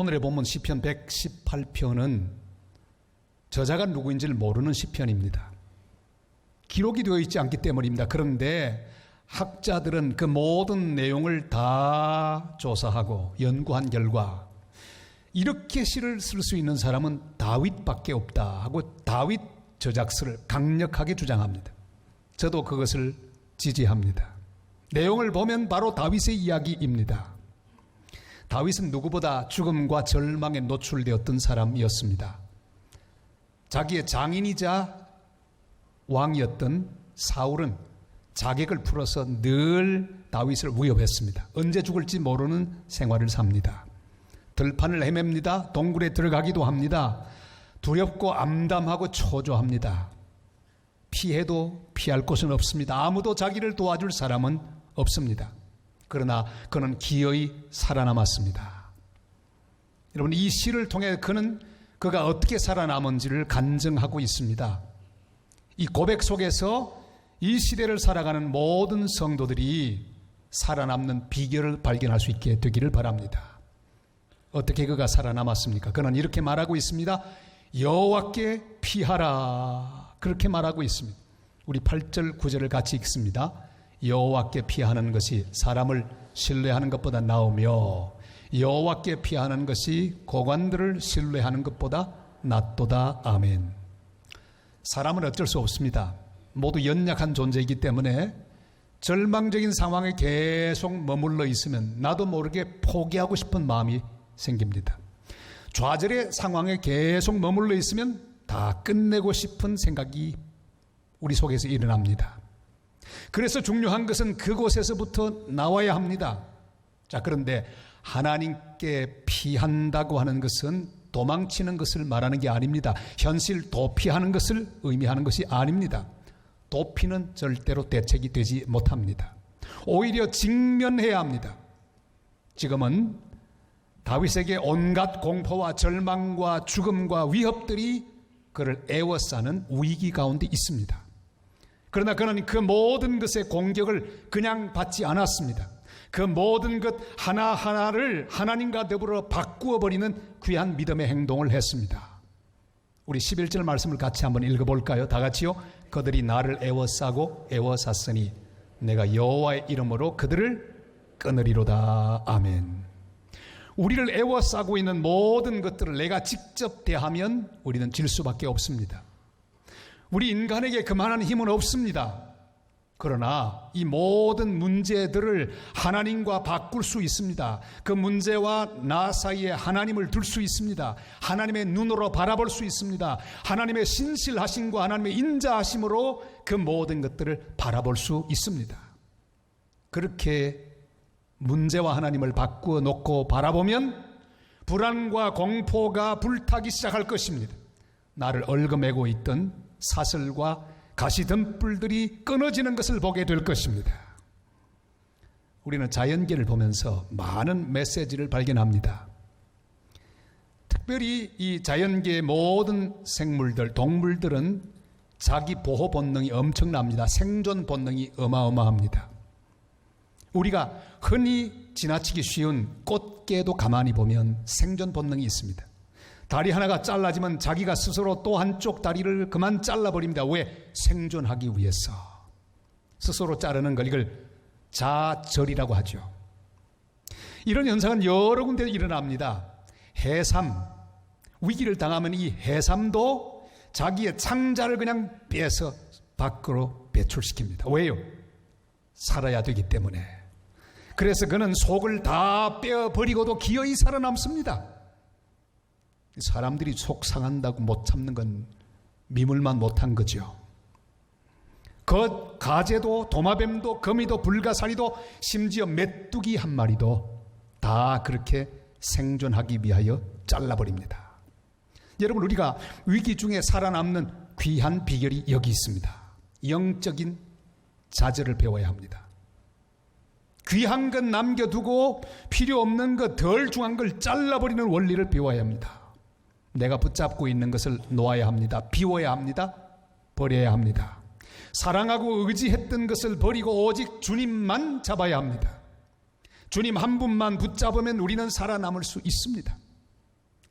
오늘의 본문 시편 118편은 저자가 누구인지를 모르는 시편입니다. 기록이 되어 있지 않기 때문입니다. 그런데 학자들은 그 모든 내용을 다 조사하고 연구한 결과 이렇게 시를 쓸 수 있는 사람은 다윗밖에 없다 하고 다윗 저작서를 강력하게 주장합니다. 저도 그것을 지지합니다. 내용을 보면 바로 다윗의 이야기입니다. 다윗은 누구보다 죽음과 절망에 노출되었던 사람이었습니다. 자기의 장인이자 왕이었던 사울은 자객을 풀어서 늘 다윗을 위협했습니다. 언제 죽을지 모르는 생활을 삽니다. 들판을 헤맵니다. 동굴에 들어가기도 합니다. 두렵고 암담하고 초조합니다. 피해도 피할 곳은 없습니다. 아무도 자기를 도와줄 사람은 없습니다. 그러나 그는 기어이 살아남았습니다. 여러분, 이 시를 통해 그가 어떻게 살아남은지를 간증하고 있습니다. 이 고백 속에서 이 시대를 살아가는 모든 성도들이 살아남는 비결을 발견할 수 있게 되기를 바랍니다. 어떻게 그가 살아남았습니까? 그는 이렇게 말하고 있습니다. 여호와께 피하라. 그렇게 말하고 있습니다. 우리 8절 9절을 같이 읽습니다. 여호와께 피하는 것이 사람을 신뢰하는 것보다 나으며 여호와께 피하는 것이 고관들을 신뢰하는 것보다 낫도다. 아멘. 사람은 어쩔 수 없습니다. 모두 연약한 존재이기 때문에 절망적인 상황에 계속 머물러 있으면 나도 모르게 포기하고 싶은 마음이 생깁니다. 좌절의 상황에 계속 머물러 있으면 다 끝내고 싶은 생각이 우리 속에서 일어납니다. 그래서 중요한 것은 그곳에서부터 나와야 합니다. 자, 그런데 하나님께 피한다고 하는 것은 도망치는 것을 말하는 게 아닙니다. 현실 도피하는 것을 의미하는 것이 아닙니다. 도피는 절대로 대책이 되지 못합니다. 오히려 직면해야 합니다. 지금은 다윗에게 온갖 공포와 절망과 죽음과 위협들이 그를 에워싸는 위기 가운데 있습니다. 그러나 그는 그 모든 것의 공격을 그냥 받지 않았습니다. 그 모든 것 하나하나를 하나님과 더불어 바꾸어 버리는 귀한 믿음의 행동을 했습니다. 우리 11절 말씀을 같이 한번 읽어볼까요? 다 같이요. 그들이 나를 에워싸고 에워쌌으니 내가 여호와의 이름으로 그들을 끊으리로다. 아멘. 우리를 에워싸고 있는 모든 것들을 내가 직접 대하면 우리는 질 수밖에 없습니다. 우리 인간에게 그만한 힘은 없습니다. 그러나 이 모든 문제들을 하나님과 바꿀 수 있습니다. 그 문제와 나 사이에 하나님을 둘 수 있습니다. 하나님의 눈으로 바라볼 수 있습니다. 하나님의 신실하심과 하나님의 인자하심으로 그 모든 것들을 바라볼 수 있습니다. 그렇게 문제와 하나님을 바꾸어 놓고 바라보면 불안과 공포가 불타기 시작할 것입니다. 나를 얽어매고 있던 사슬과 가시덤불들이 끊어지는 것을 보게 될 것입니다. 우리는 자연계를 보면서 많은 메시지를 발견합니다. 특별히 이 자연계의 모든 생물들, 동물들은 자기 보호 본능이 엄청납니다. 생존 본능이 어마어마합니다. 우리가 흔히 지나치기 쉬운 꽃게도 가만히 보면 생존 본능이 있습니다. 다리 하나가 잘라지면 자기가 스스로 또 한쪽 다리를 그만 잘라버립니다. 왜? 생존하기 위해서. 스스로 자르는 걸 이걸 자절이라고 하죠. 이런 현상은 여러 군데 일어납니다. 해삼, 위기를 당하면 이 해삼도 자기의 창자를 그냥 빼서 밖으로 배출시킵니다. 왜요? 살아야 되기 때문에. 그래서 그는 속을 다 빼어버리고도 기어이 살아남습니다. 사람들이 속 상한다고 못 참는 건 미물만 못한 거죠. 가재도 도마뱀도 거미도 불가사리도 심지어 메뚜기 한 마리도 다 그렇게 생존하기 위하여 잘라버립니다. 여러분, 우리가 위기 중에 살아남는 귀한 비결이 여기 있습니다. 영적인 자절을 배워야 합니다. 귀한 것 남겨두고 필요 없는 것, 덜 중요한 걸 잘라버리는 원리를 배워야 합니다. 내가 붙잡고 있는 것을 놓아야 합니다. 비워야 합니다. 버려야 합니다. 사랑하고 의지했던 것을 버리고 오직 주님만 잡아야 합니다. 주님 한 분만 붙잡으면 우리는 살아남을 수 있습니다.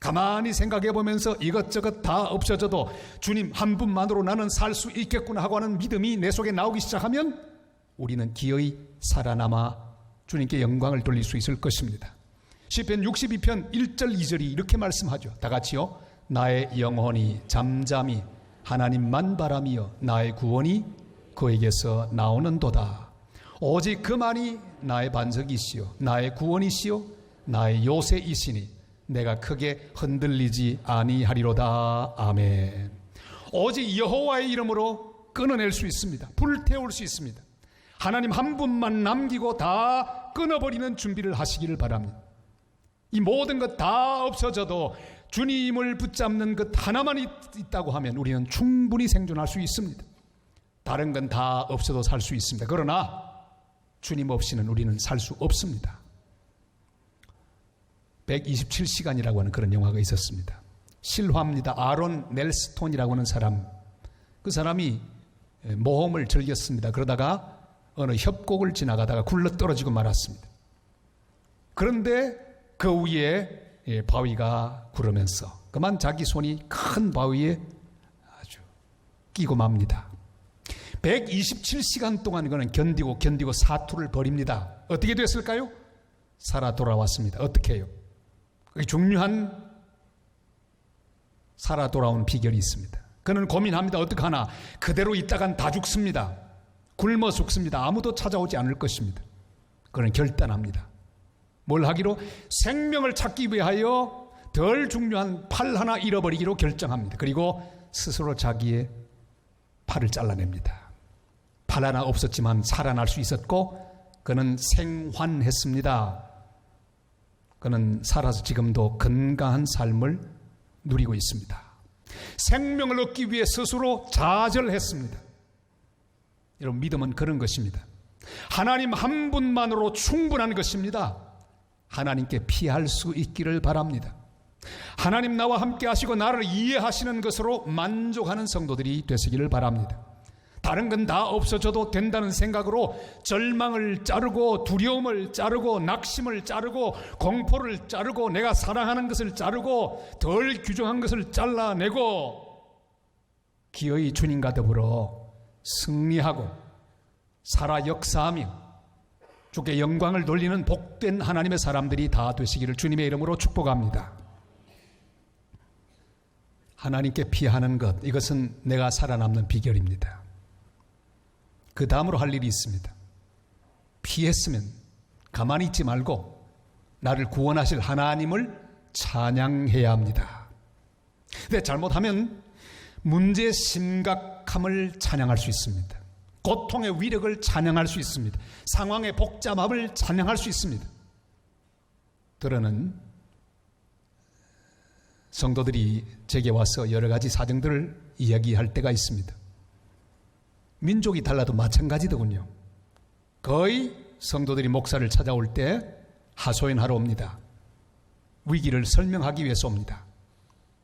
가만히 생각해 보면서 이것저것 다 없어져도 주님 한 분만으로 나는 살 수 있겠구나 하고 하는 믿음이 내 속에 나오기 시작하면 우리는 기어이 살아남아 주님께 영광을 돌릴 수 있을 것입니다. 시편 62편 1절 2절이 이렇게 말씀하죠. 다 같이요. 나의 영혼이 잠잠히 하나님만 바라며 나의 구원이 그에게서 나오는도다. 오직 그만이 나의 반석이시요 나의 구원이시요 나의 요새이시니 내가 크게 흔들리지 아니하리로다. 아멘. 오직 여호와의 이름으로 끊어낼 수 있습니다. 불태울 수 있습니다. 하나님 한 분만 남기고 다 끊어버리는 준비를 하시기를 바랍니다. 이 모든 것 다 없어져도 주님을 붙잡는 것 하나만 있다고 하면 우리는 충분히 생존할 수 있습니다. 다른 건 다 없어도 살 수 있습니다. 그러나 주님 없이는 우리는 살 수 없습니다. 127시간이라고 하는 그런 영화가 있었습니다. 실화입니다. 아론 넬스톤이라고 하는 사람, 그 사람이 모험을 즐겼습니다. 그러다가 어느 협곡을 지나가다가 굴러떨어지고 말았습니다. 그런데 그 위에 바위가 구르면서 그만 자기 손이 큰 바위에 아주 끼고 맙니다. 127시간 동안 그는 견디고 사투를 벌입니다. 어떻게 됐을까요? 살아 돌아왔습니다. 어떻게 해요? 중요한 살아 돌아온 비결이 있습니다. 그는 고민합니다. 어떡하나? 그대로 있다간 다 죽습니다. 굶어 죽습니다. 아무도 찾아오지 않을 것입니다. 그는 결단합니다. 뭘 하기로? 생명을 찾기 위하여 덜 중요한 팔 하나 잃어버리기로 결정합니다. 그리고 스스로 자기의 팔을 잘라냅니다. 팔 하나 없었지만 살아날 수 있었고 그는 생환했습니다. 그는 살아서 지금도 건강한 삶을 누리고 있습니다. 생명을 얻기 위해 스스로 좌절했습니다. 여러분, 믿음은 그런 것입니다. 하나님 한 분만으로 충분한 것입니다. 하나님께 피할 수 있기를 바랍니다. 하나님 나와 함께 하시고 나를 이해하시는 것으로 만족하는 성도들이 되시기를 바랍니다. 다른 건 다 없어져도 된다는 생각으로 절망을 자르고 두려움을 자르고 낙심을 자르고 공포를 자르고 내가 사랑하는 것을 자르고 덜 규정한 것을 잘라내고 기어이 주님과 더불어 승리하고 살아 역사하며 주께 영광을 돌리는 복된 하나님의 사람들이 다 되시기를 주님의 이름으로 축복합니다. 하나님께 피하는 것, 이것은 내가 살아남는 비결입니다. 그 다음으로 할 일이 있습니다. 피했으면 가만히 있지 말고 나를 구원하실 하나님을 찬양해야 합니다. 근데 잘못하면 문제의 심각함을 찬양할 수 있습니다. 고통의 위력을 찬양할 수 있습니다. 상황의 복잡함을 찬양할 수 있습니다. 때로는 성도들이 제게 와서 여러 가지 사정들을 이야기할 때가 있습니다. 민족이 달라도 마찬가지더군요. 거의 성도들이 목사를 찾아올 때 하소연하러 옵니다. 위기를 설명하기 위해서 옵니다.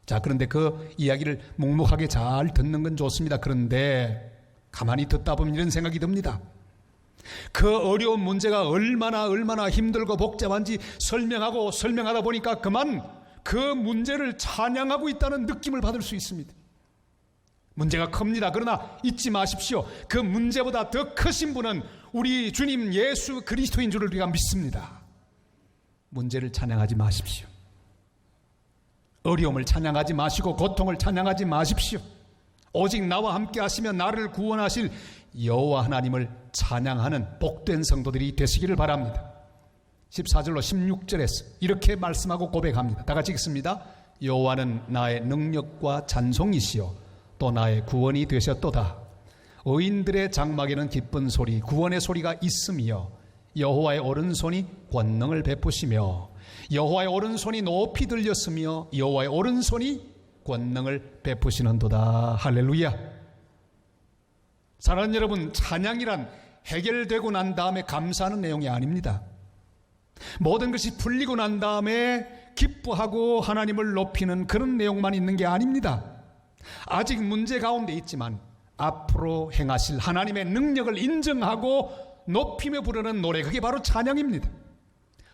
자, 그런데 그 이야기를 묵묵하게 잘 듣는 건 좋습니다. 그런데 가만히 듣다 보면 이런 생각이 듭니다. 그 어려운 문제가 얼마나 힘들고 복잡한지 설명하다 보니까 그만 그 문제를 찬양하고 있다는 느낌을 받을 수 있습니다. 문제가 큽니다. 그러나 잊지 마십시오. 그 문제보다 더 크신 분은 우리 주님 예수 그리스도인 줄을 우리가 믿습니다. 문제를 찬양하지 마십시오. 어려움을 찬양하지 마시고 고통을 찬양하지 마십시오. 오직 나와 함께 하시며 나를 구원하실 여호와 하나님을 찬양하는 복된 성도들이 되시기를 바랍니다. 14절로 16절에서 이렇게 말씀하고 고백합니다. 다 같이 읽습니다. 여호와는 나의 능력과 찬송이시요 또 나의 구원이 되셨도다. 의인들의 장막에는 기쁜 소리 구원의 소리가 있으며 여호와의 오른손이 권능을 베푸시며 여호와의 오른손이 높이 들렸으며 여호와의 오른손이 권능을 베푸시는도다. 할렐루야. 사랑하는 여러분, 찬양이란 해결되고 난 다음에 감사하는 내용이 아닙니다. 모든 것이 풀리고 난 다음에 기뻐하고 하나님을 높이는 그런 내용만 있는 게 아닙니다. 아직 문제 가운데 있지만 앞으로 행하실 하나님의 능력을 인정하고 높이며 부르는 노래, 그게 바로 찬양입니다.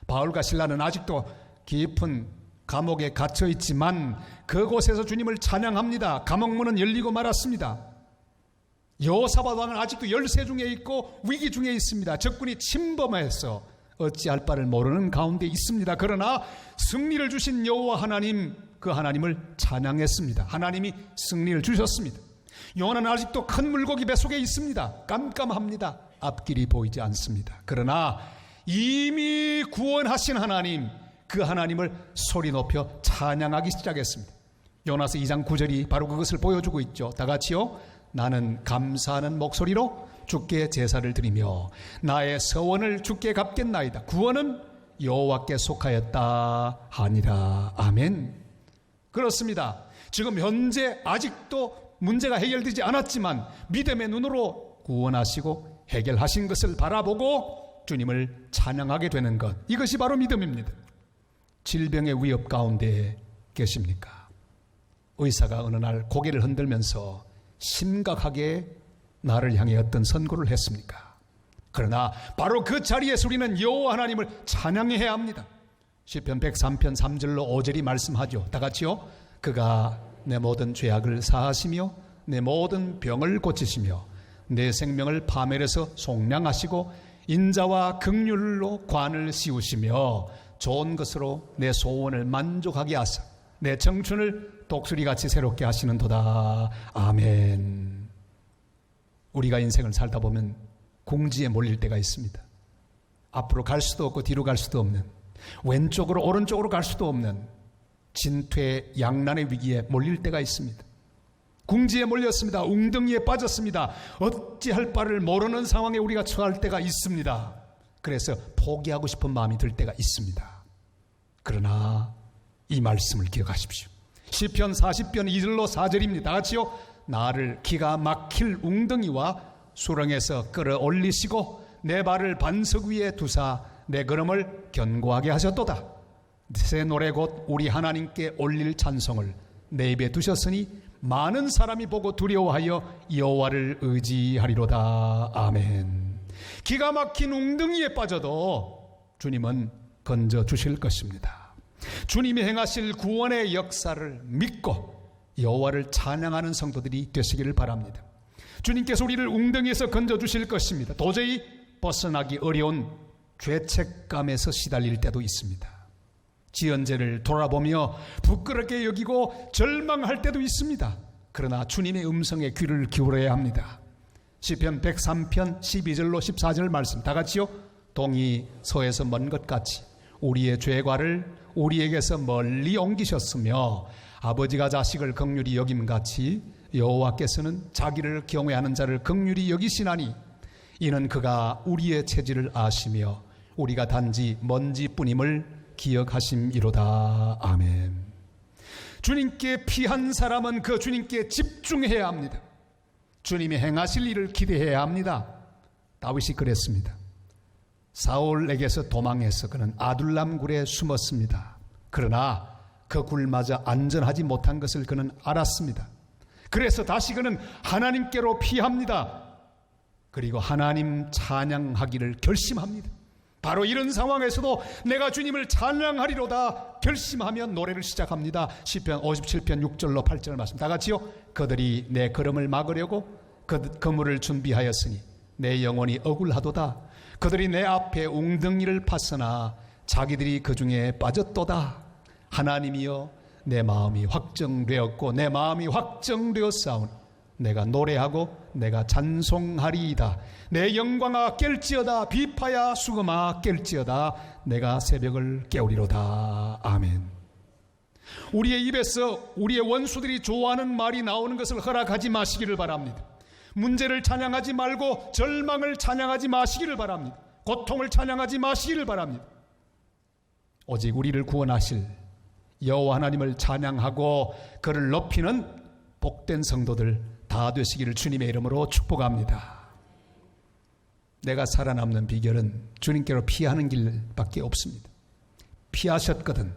바울과 실라는 아직도 깊은 감옥에 갇혀 있지만 그곳에서 주님을 찬양합니다. 감옥문은 열리고 말았습니다. 여호사밧 왕은 아직도 열세 중에 있고 위기 중에 있습니다. 적군이 침범해서 어찌할 바를 모르는 가운데 있습니다. 그러나 승리를 주신 여호와 하나님, 그 하나님을 찬양했습니다. 하나님이 승리를 주셨습니다. 요나는 아직도 큰 물고기 뱃속에 있습니다. 깜깜합니다. 앞길이 보이지 않습니다. 그러나 이미 구원하신 하나님, 그 하나님을 소리 높여 찬양하기 시작했습니다. 요나서 2장 9절이 바로 그것을 보여주고 있죠. 다 같이요. 나는 감사하는 목소리로 주께 제사를 드리며 나의 서원을 주께 갚겠나이다. 구원은 여호와께 속하였다 하니라. 아멘. 그렇습니다. 지금 현재 아직도 문제가 해결되지 않았지만 믿음의 눈으로 구원하시고 해결하신 것을 바라보고 주님을 찬양하게 되는 것, 이것이 바로 믿음입니다. 질병의 위협 가운데 계십니까? 의사가 어느 날 고개를 흔들면서 심각하게 나를 향해 어떤 선고를 했습니까? 그러나 바로 그 자리에서 우리는 여호와 하나님을 찬양해야 합니다. 시편 103편 3절로 5절이 말씀하죠. 다 같이요. 그가 내 모든 죄악을 사하시며 내 모든 병을 고치시며 내 생명을 파멸해서 속량하시고 인자와 긍휼로 관을 씌우시며 좋은 것으로 내 소원을 만족하게 하사 내 청춘을 독수리같이 새롭게 하시는도다. 아멘. 우리가 인생을 살다 보면 궁지에 몰릴 때가 있습니다. 앞으로 갈 수도 없고 뒤로 갈 수도 없는, 왼쪽으로 오른쪽으로 갈 수도 없는 진퇴양난의 위기에 몰릴 때가 있습니다. 궁지에 몰렸습니다. 웅덩이에 빠졌습니다. 어찌할 바를 모르는 상황에 우리가 처할 때가 있습니다. 그래서 포기하고 싶은 마음이 들 때가 있습니다. 그러나 이 말씀을 기억하십시오. 시편 40편 2절로 4절입니다. 같이요. 나를 기가 막힐 웅덩이와 수렁에서 끌어올리시고 내 발을 반석 위에 두사 내 걸음을 견고하게 하셨도다. 새 노래 곧 우리 하나님께 올릴 찬송을 내 입에 두셨으니 많은 사람이 보고 두려워하여 여호와를 의지하리로다. 아멘. 기가 막힌 웅덩이에 빠져도 주님은 건져 주실 것입니다. 주님이 행하실 구원의 역사를 믿고 여호와를 찬양하는 성도들이 되시기를 바랍니다. 주님께서 우리를 웅덩이에서 건져 주실 것입니다. 도저히 벗어나기 어려운 죄책감에서 시달릴 때도 있습니다. 지은 죄를 돌아보며 부끄럽게 여기고 절망할 때도 있습니다. 그러나 주님의 음성에 귀를 기울여야 합니다. 시편 103편 12절로 14절 말씀 다 같이요. 동이 서에서 먼 것 같이 우리의 죄과를 우리에게서 멀리 옮기셨으며 아버지가 자식을 긍휼히 여김같이 여호와께서는 자기를 경외하는 자를 긍휼히 여기시나니 이는 그가 우리의 체질을 아시며 우리가 단지 먼지뿐임을 기억하심이로다. 아멘. 주님께 피한 사람은 그 주님께 집중해야 합니다. 주님이 행하실 일을 기대해야 합니다. 다윗이 그랬습니다. 사울에게서 도망해서 그는 아둘람 굴에 숨었습니다. 그러나 그 굴마저 안전하지 못한 것을 그는 알았습니다. 그래서 다시 그는 하나님께로 피합니다. 그리고 하나님 찬양하기를 결심합니다. 바로 이런 상황에서도 내가 주님을 찬양하리로다 결심하면 노래를 시작합니다. 시편 57편 6절로 8절 말씀 다 같이요. 그들이 내 걸음을 막으려고 그물을 준비하였으니 내 영혼이 억울하도다. 그들이 내 앞에 웅덩이를 팠으나 자기들이 그 중에 빠졌도다. 하나님이여 내 마음이 확정되었고 내 마음이 확정되었사오니 내가 노래하고 내가 찬송하리이다. 내 영광아 깰지어다. 비파야 수금아 깰지어다. 내가 새벽을 깨우리로다. 아멘. 우리의 입에서 우리의 원수들이 좋아하는 말이 나오는 것을 허락하지 마시기를 바랍니다. 문제를 찬양하지 말고 절망을 찬양하지 마시기를 바랍니다. 고통을 찬양하지 마시기를 바랍니다. 오직 우리를 구원하실 여호와 하나님을 찬양하고 그를 높이는 복된 성도들 다 되시기를 주님의 이름으로 축복합니다. 내가 살아남는 비결은 주님께로 피하는 길밖에 없습니다. 피하셨거든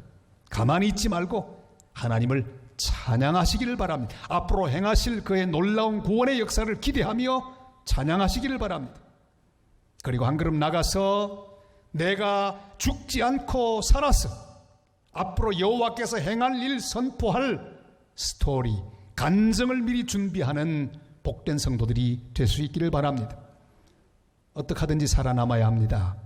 가만히 있지 말고 하나님을 찬양하시기를 바랍니다. 앞으로 행하실 그의 놀라운 구원의 역사를 기대하며 찬양하시기를 바랍니다. 그리고 한 걸음 나가서 내가 죽지 않고 살아서 앞으로 여호와께서 행할 일 선포할 스토리, 간증을 미리 준비하는 복된 성도들이 될 수 있기를 바랍니다. 어떻게 하든지 살아남아야 합니다.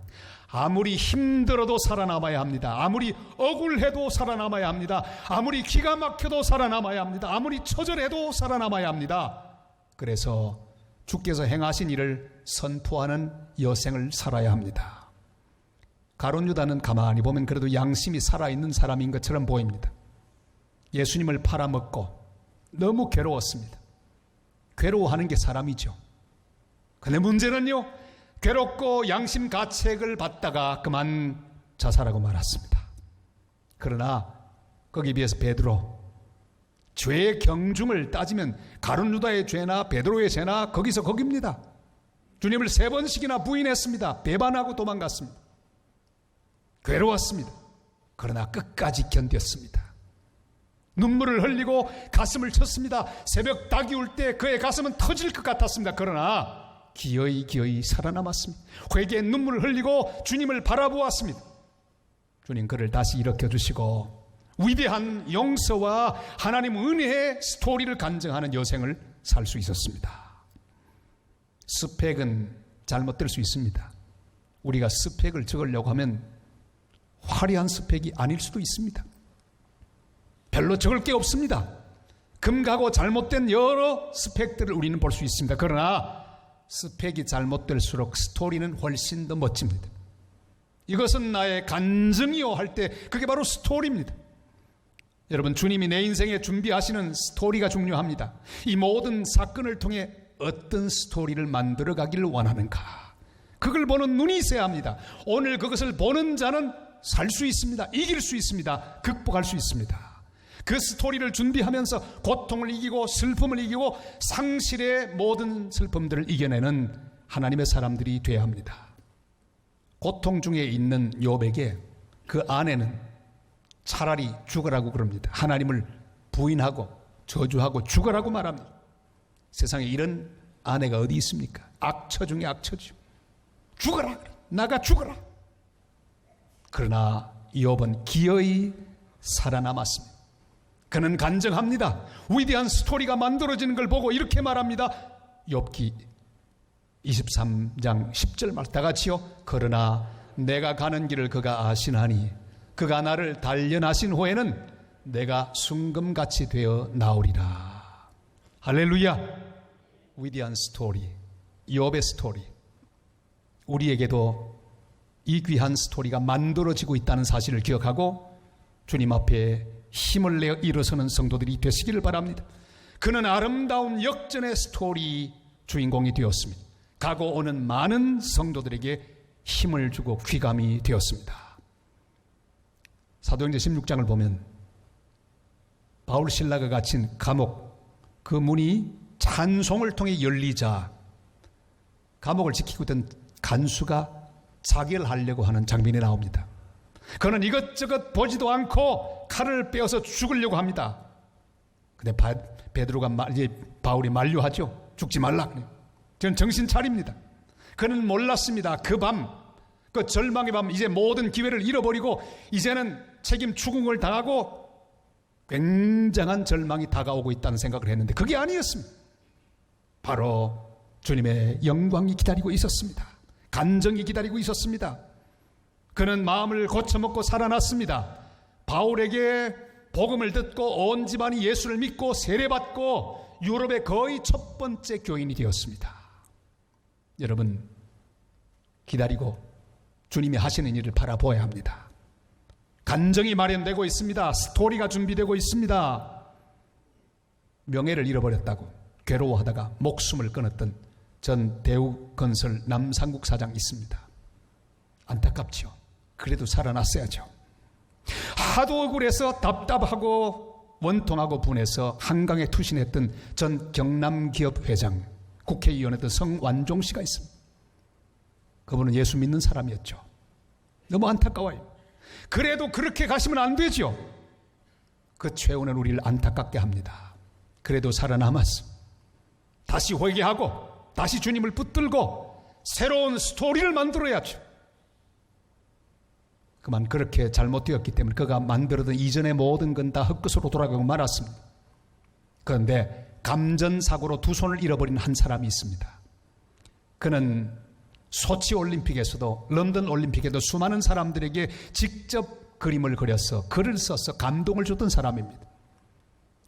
아무리 힘들어도 살아남아야 합니다. 아무리 억울해도 살아남아야 합니다. 아무리 기가 막혀도 살아남아야 합니다. 아무리 처절해도 살아남아야 합니다. 그래서 주께서 행하신 일을 선포하는 여생을 살아야 합니다. 가룟 유다는 가만히 보면 그래도 양심이 살아있는 사람인 것처럼 보입니다. 예수님을 팔아먹고 너무 괴로웠습니다. 괴로워하는 게 사람이죠. 근데 문제는요, 괴롭고 양심 가책을 받다가 그만 자살하고 말았습니다. 그러나 거기에 비해서 베드로, 죄의 경중을 따지면 가룟 유다의 죄나 베드로의 죄나 거기서 거깁니다. 주님을 3번씩이나 부인했습니다. 배반하고 도망갔습니다. 괴로웠습니다. 그러나 끝까지 견뎠습니다. 눈물을 흘리고 가슴을 쳤습니다. 새벽 닭이 울 때 그의 가슴은 터질 것 같았습니다. 그러나 기어이 살아남았습니다. 회개의 눈물을 흘리고 주님을 바라보았습니다. 주님 그를 다시 일으켜주시고 위대한 용서와 하나님 은혜의 스토리를 간증하는 여생을 살 수 있었습니다. 스펙은 잘못될 수 있습니다. 우리가 스펙을 적으려고 하면 화려한 스펙이 아닐 수도 있습니다. 별로 적을 게 없습니다. 금가고 잘못된 여러 스펙들을 우리는 볼 수 있습니다. 그러나 스펙이 잘못될수록 스토리는 훨씬 더 멋집니다. 이것은 나의 간증이요 할 때 그게 바로 스토리입니다. 여러분, 주님이 내 인생에 준비하시는 스토리가 중요합니다. 이 모든 사건을 통해 어떤 스토리를 만들어 가기를 원하는가, 그걸 보는 눈이 있어야 합니다. 오늘 그것을 보는 자는 살 수 있습니다. 이길 수 있습니다. 극복할 수 있습니다. 그 스토리를 준비하면서 고통을 이기고 슬픔을 이기고 상실의 모든 슬픔들을 이겨내는 하나님의 사람들이 되어야 합니다. 고통 중에 있는 욥에게 그 아내는 차라리 죽으라고 그럽니다. 하나님을 부인하고 저주하고 죽으라고 말합니다. 세상에 이런 아내가 어디 있습니까? 악처 중에 악처죠. 죽어라, 나가 죽어라. 그러나 욥은 기어이 살아남았습니다. 그는 간증합니다. 위대한 스토리가 만들어지는 걸 보고 이렇게 말합니다. 욥기 23장 10절 말 다 같이요. 그러나 내가 가는 길을 그가 아시나니 그가 나를 단련하신 후에는 내가 순금같이 되어 나오리라. 할렐루야. 위대한 스토리, 욥의 스토리. 우리에게도 이 귀한 스토리가 만들어지고 있다는 사실을 기억하고 주님 앞에 힘을 내어 일어서는 성도들이 되시기를 바랍니다. 그는 아름다운 역전의 스토리 주인공이 되었습니다. 가고 오는 많은 성도들에게 힘을 주고 귀감이 되었습니다. 사도행전 16장을 보면 바울 신라가 갇힌 감옥, 그 문이 찬송을 통해 열리자 감옥을 지키고 있던 간수가 자결하려고 하는 장면이 나옵니다. 그는 이것저것 보지도 않고 칼을 빼어서 죽으려고 합니다. 근데 바울이 만류하죠. 죽지 말라. 저는 정신 차립니다. 그는 몰랐습니다. 그 밤, 그 절망의 밤, 이제 모든 기회를 잃어버리고 이제는 책임 추궁을 당하고 굉장한 절망이 다가오고 있다는 생각을 했는데 그게 아니었습니다. 바로 주님의 영광이 기다리고 있었습니다. 간정이 기다리고 있었습니다. 그는 마음을 고쳐먹고 살아났습니다. 바울에게 복음을 듣고 온 집안이 예수를 믿고 세례받고 유럽의 거의 첫 번째 교인이 되었습니다. 여러분, 기다리고 주님이 하시는 일을 바라보아야 합니다. 간정이 마련되고 있습니다. 스토리가 준비되고 있습니다. 명예를 잃어버렸다고 괴로워하다가 목숨을 끊었던 전 대우건설 남상국 사장이 있습니다. 안타깝죠. 그래도 살아났어야죠. 하도 억울해서 답답하고 원통하고 분해서 한강에 투신했던 전 경남기업 회장, 국회의원이었던 성완종 씨가 있습니다. 그분은 예수 믿는 사람이었죠. 너무 안타까워요. 그래도 그렇게 가시면 안 되죠. 그 최후는 우리를 안타깝게 합니다. 그래도 살아남았어. 다시 회개하고 다시 주님을 붙들고 새로운 스토리를 만들어야죠. 그 그만 그렇게 잘못되었기 때문에 그가 만들어둔 이전의 모든 건 다 헛것으로 돌아가고 말았습니다. 그런데 감전사고로 두 손을 잃어버린 한 사람이 있습니다. 그는 소치 올림픽에서도 런던 올림픽에도 수많은 사람들에게 직접 그림을 그려서 글을 써서 감동을 줬던 사람입니다.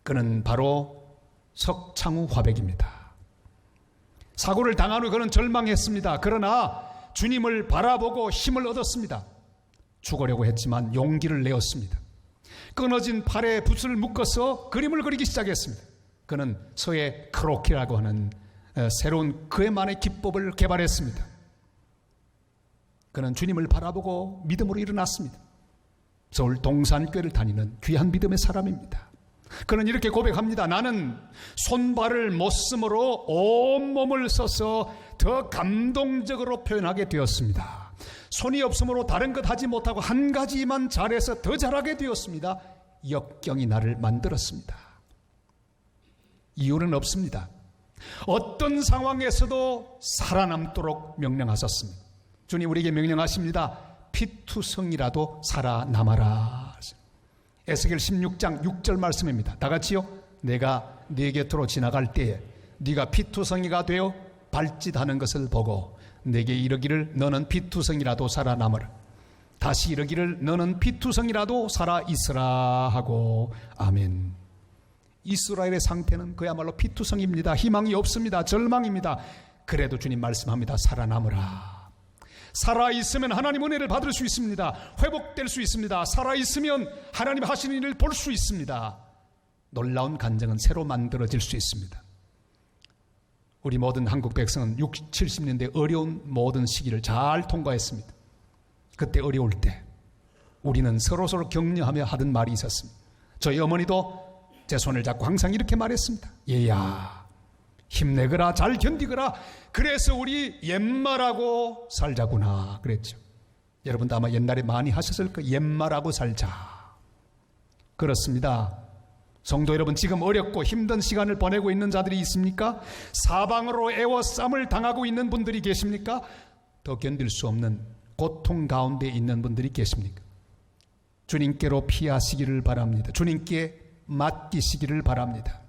그는 바로 석창우 화백입니다. 사고를 당한 후 그는 절망했습니다. 그러나 주님을 바라보고 힘을 얻었습니다. 죽으려고 했지만 용기를 내었습니다. 끊어진 팔에 붓을 묶어서 그림을 그리기 시작했습니다. 그는 서예 크로키라고 하는 새로운 그의만의 기법을 개발했습니다. 그는 주님을 바라보고 믿음으로 일어났습니다. 서울 동산교회를 다니는 귀한 믿음의 사람입니다. 그는 이렇게 고백합니다. 나는 손발을 못 쓰므로 온몸을 써서 더 감동적으로 표현하게 되었습니다. 손이 없으므로 다른 것 하지 못하고 한 가지만 잘해서 더 잘하게 되었습니다. 역경이 나를 만들었습니다. 이유는 없습니다. 어떤 상황에서도 살아남도록 명령하셨습니다. 주님 우리에게 명령하십니다. 피투성이라도 살아남아라. 에스겔 16장 6절 말씀입니다. 다 같이요. 내가 네 곁으로 지나갈 때에 네가 피투성이가 되어 발짓하는 것을 보고 내게 이르기를 너는 피투성이라도 살아남으라. 다시 이르기를 너는 피투성이라도 살아있으라 하고. 아멘. 이스라엘의 상태는 그야말로 피투성입니다. 희망이 없습니다. 절망입니다. 그래도 주님 말씀합니다. 살아남으라. 살아있으면 하나님 은혜를 받을 수 있습니다. 회복될 수 있습니다. 살아있으면 하나님 하시는 일을 볼 수 있습니다. 놀라운 간증은 새로 만들어질 수 있습니다. 우리 모든 한국 백성은 60, 70년대 어려운 모든 시기를 잘 통과했습니다. 그때 어려울 때 우리는 서로서로 격려하며 하던 말이 있었습니다. 저희 어머니도 제 손을 잡고 항상 이렇게 말했습니다. 얘야 힘내거라, 잘 견디거라. 그래서 우리 옛말하고 살자구나 그랬죠. 여러분도 아마 옛날에 많이 하셨을 거예요. 옛말하고 살자. 그렇습니다. 성도 여러분, 지금 어렵고 힘든 시간을 보내고 있는 자들이 있습니까? 사방으로 애워쌈을 당하고 있는 분들이 계십니까? 더 견딜 수 없는 고통 가운데 있는 분들이 계십니까? 주님께로 피하시기를 바랍니다. 주님께 맡기시기를 바랍니다.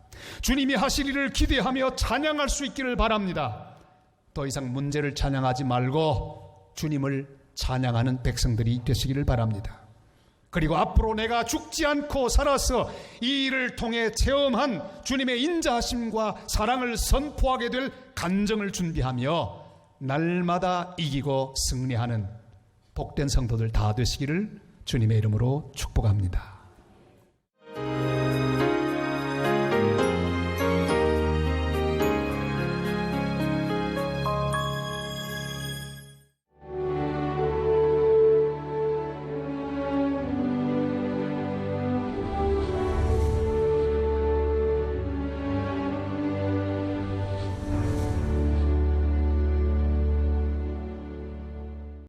주님이 하실 일을 기대하며 찬양할 수 있기를 바랍니다. 더 이상 문제를 찬양하지 말고 주님을 찬양하는 백성들이 되시기를 바랍니다. 그리고 앞으로 내가 죽지 않고 살아서 이 일을 통해 체험한 주님의 인자하심과 사랑을 선포하게 될 간증을 준비하며 날마다 이기고 승리하는 복된 성도들 다 되시기를 주님의 이름으로 축복합니다.